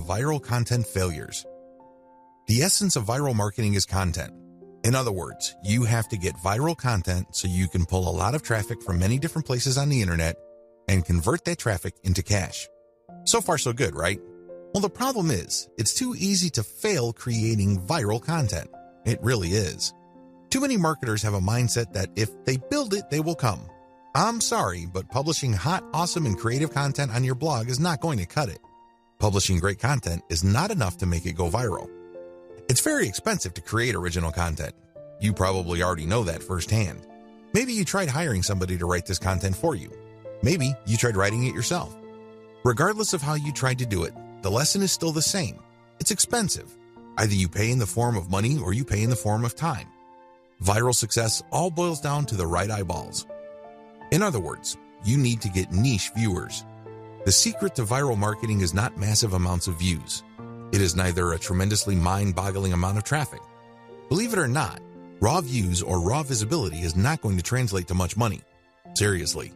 viral content failures. The essence of viral marketing is content. In other words, you have to get viral content so you can pull a lot of traffic from many different places on the internet and convert that traffic into cash. So far, so good, right? Well, the problem is, it's too easy to fail creating viral content. It really is. Too many marketers have a mindset that if they build it, they will come. I'm sorry, but publishing hot, awesome, and creative content on your blog is not going to cut it. Publishing great content is not enough to make it go viral. It's very expensive to create original content. You probably already know that firsthand. Maybe you tried hiring somebody to write this content for you. Maybe you tried writing it yourself. Regardless of how you tried to do it, the lesson is still the same. It's expensive. Either you pay in the form of money or you pay in the form of time. Viral success all boils down to the right eyeballs. In other words, you need to get niche viewers. The secret to viral marketing is not massive amounts of views. It is neither a tremendously mind-boggling amount of traffic. Believe it or not, raw views or raw visibility is not going to translate to much money. Seriously,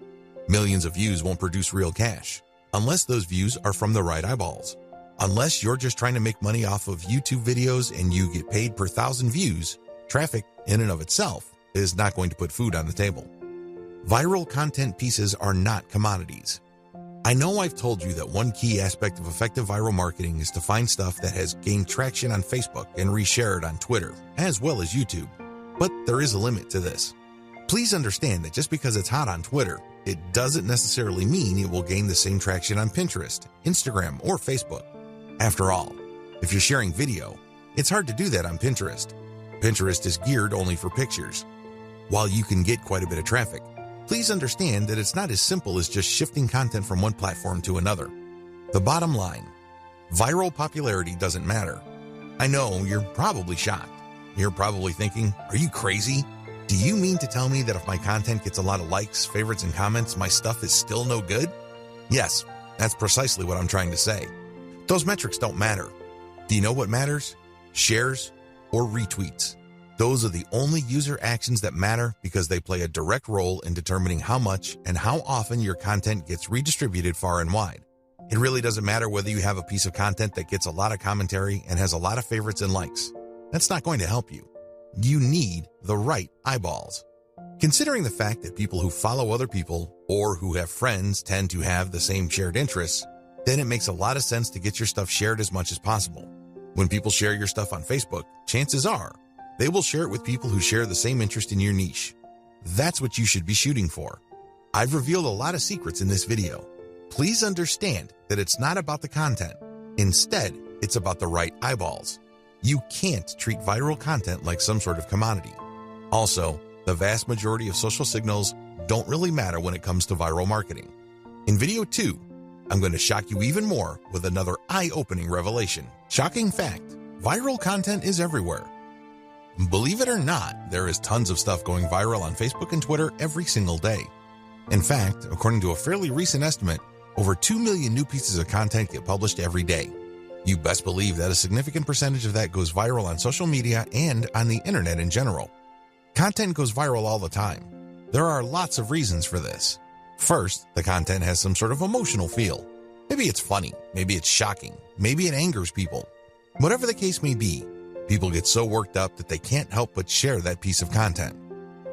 millions of views won't produce real cash, unless those views are from the right eyeballs. Unless you're just trying to make money off of YouTube videos and you get paid per 1,000 views, traffic in and of itself is not going to put food on the table. Viral content pieces are not commodities. I know I've told you that one key aspect of effective viral marketing is to find stuff that has gained traction on Facebook and reshare it on Twitter, as well as YouTube. But there is a limit to this. Please understand that just because it's hot on Twitter, it doesn't necessarily mean it will gain the same traction on Pinterest, Instagram, or Facebook. After all, if you're sharing video, it's hard to do that on Pinterest. Pinterest is geared only for pictures. While you can get quite a bit of traffic, please understand that it's not as simple as just shifting content from one platform to another. The bottom line, viral popularity doesn't matter. I know you're probably shocked. You're probably thinking, are you crazy? Do you mean to tell me that if my content gets a lot of likes, favorites, and comments, my stuff is still no good? Yes, that's precisely what I'm trying to say. Those metrics don't matter. Do you know what matters? Shares or retweets. Those are the only user actions that matter because they play a direct role in determining how much and how often your content gets redistributed far and wide. It really doesn't matter whether you have a piece of content that gets a lot of commentary and has a lot of favorites and likes. That's not going to help you. You need the right eyeballs. Considering the fact that people who follow other people or who have friends tend to have the same shared interests, then it makes a lot of sense to get your stuff shared as much as possible. When people share your stuff on Facebook, chances are they will share it with people who share the same interest in your niche. That's what you should be shooting for. I've revealed a lot of secrets in this video. Please understand that it's not about the content. Instead, it's about the right eyeballs. You can't treat viral content like some sort of commodity. Also, the vast majority of social signals don't really matter when it comes to viral marketing. In video 2, I'm going to shock you even more with another eye-opening revelation. Shocking fact, viral content is everywhere. Believe it or not, there is tons of stuff going viral on Facebook and Twitter every single day. In fact, according to a fairly recent estimate, over 2 million new pieces of content get published every day. You best believe that a significant percentage of that goes viral on social media and on the internet in general. Content goes viral all the time. There are lots of reasons for this. First, the content has some sort of emotional feel. Maybe it's funny, maybe it's shocking, maybe it angers people. Whatever the case may be, people get so worked up that they can't help but share that piece of content.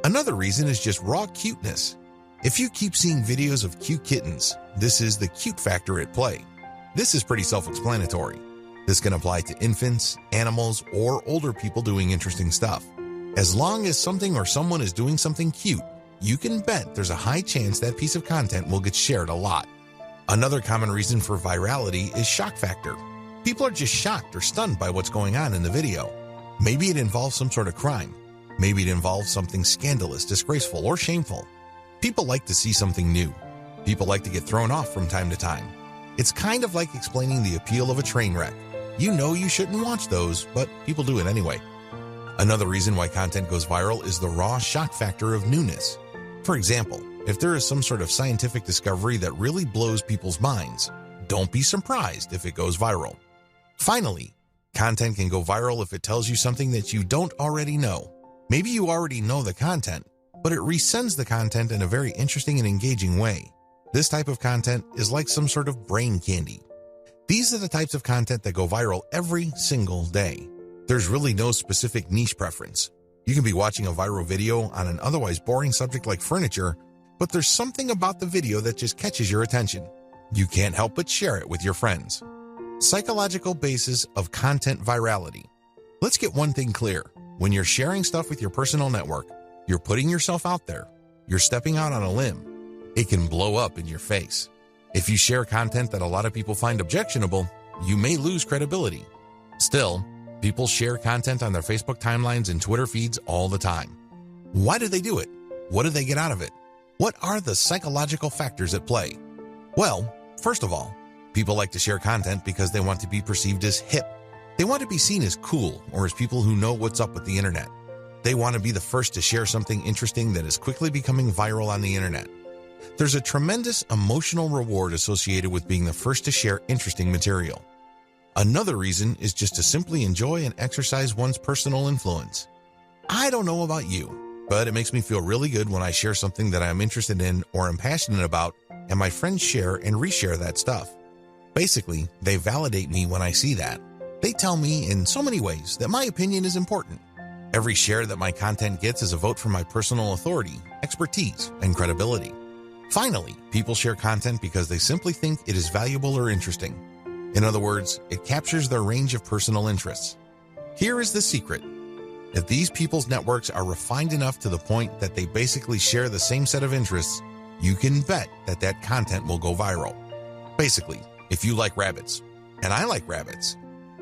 Another reason is just raw cuteness. If you keep seeing videos of cute kittens, this is the cute factor at play. This is pretty self-explanatory. This can apply to infants, animals, or older people doing interesting stuff. As long as something or someone is doing something cute, you can bet there's a high chance that piece of content will get shared a lot. Another common reason for virality is shock factor. People are just shocked or stunned by what's going on in the video. Maybe it involves some sort of crime. Maybe it involves something scandalous, disgraceful, or shameful. People like to see something new. People like to get thrown off from time to time. It's kind of like explaining the appeal of a train wreck. You know you shouldn't watch those, but people do it anyway. Another reason why content goes viral is the raw shock factor of newness. For example, if there is some sort of scientific discovery that really blows people's minds, don't be surprised if it goes viral. Finally, content can go viral if it tells you something that you don't already know. Maybe you already know the content, but it resends the content in a very interesting and engaging way. This type of content is like some sort of brain candy. These are the types of content that go viral every single day. There's really no specific niche preference. You can be watching a viral video on an otherwise boring subject like furniture, but there's something about the video that just catches your attention. You can't help but share it with your friends. Psychological basis of content virality. Let's get one thing clear. When you're sharing stuff with your personal network, you're putting yourself out there. You're stepping out on a limb. It can blow up in your face. If you share content that a lot of people find objectionable, you may lose credibility. Still, people share content on their Facebook timelines and Twitter feeds all the time. Why do they do it? What do they get out of it? What are the psychological factors at play? Well, first of all, people like to share content because they want to be perceived as hip. They want to be seen as cool or as people who know what's up with the internet. They want to be the first to share something interesting that is quickly becoming viral on the internet. There's a tremendous emotional reward associated with being the first to share interesting material. Another reason is just to simply enjoy and exercise one's personal influence. I don't know about you, but it makes me feel really good when I share something that I'm interested in or am passionate about, and my friends share and reshare that stuff. Basically, they validate me when I see that. They tell me in so many ways that my opinion is important. Every share that my content gets is a vote for my personal authority, expertise, and credibility. Finally, people share content because they simply think it is valuable or interesting. In other words, it captures their range of personal interests. Here is the secret. If these people's networks are refined enough to the point that they basically share the same set of interests, you can bet that that content will go viral. Basically, if you like rabbits, and I like rabbits,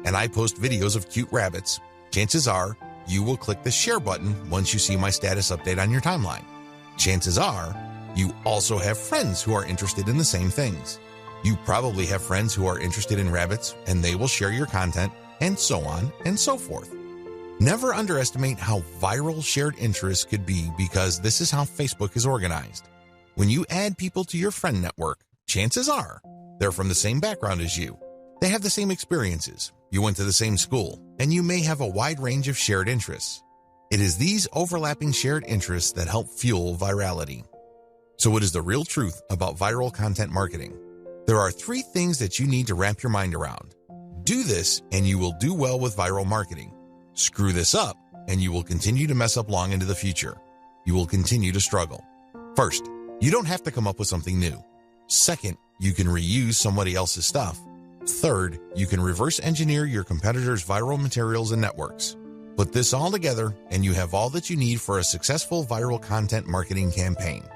and I post videos of cute rabbits, chances are you will click the share button once you see my status update on your timeline. Chances are you also have friends who are interested in the same things. You probably have friends who are interested in rabbits, and they will share your content, and so on and so forth. Never underestimate how viral shared interests could be, because this is how Facebook is organized. When you add people to your friend network, chances are they're from the same background as you. They have the same experiences. You went to the same school, and you may have a wide range of shared interests. It is these overlapping shared interests that help fuel virality. So what is the real truth about viral content marketing? There are 3 things that you need to wrap your mind around. Do this, and you will do well with viral marketing. Screw this up, and you will continue to mess up long into the future. You will continue to struggle. First, you don't have to come up with something new. Second, you can reuse somebody else's stuff. Third, you can reverse engineer your competitors' viral materials and networks. Put this all together, and you have all that you need for a successful viral content marketing campaign.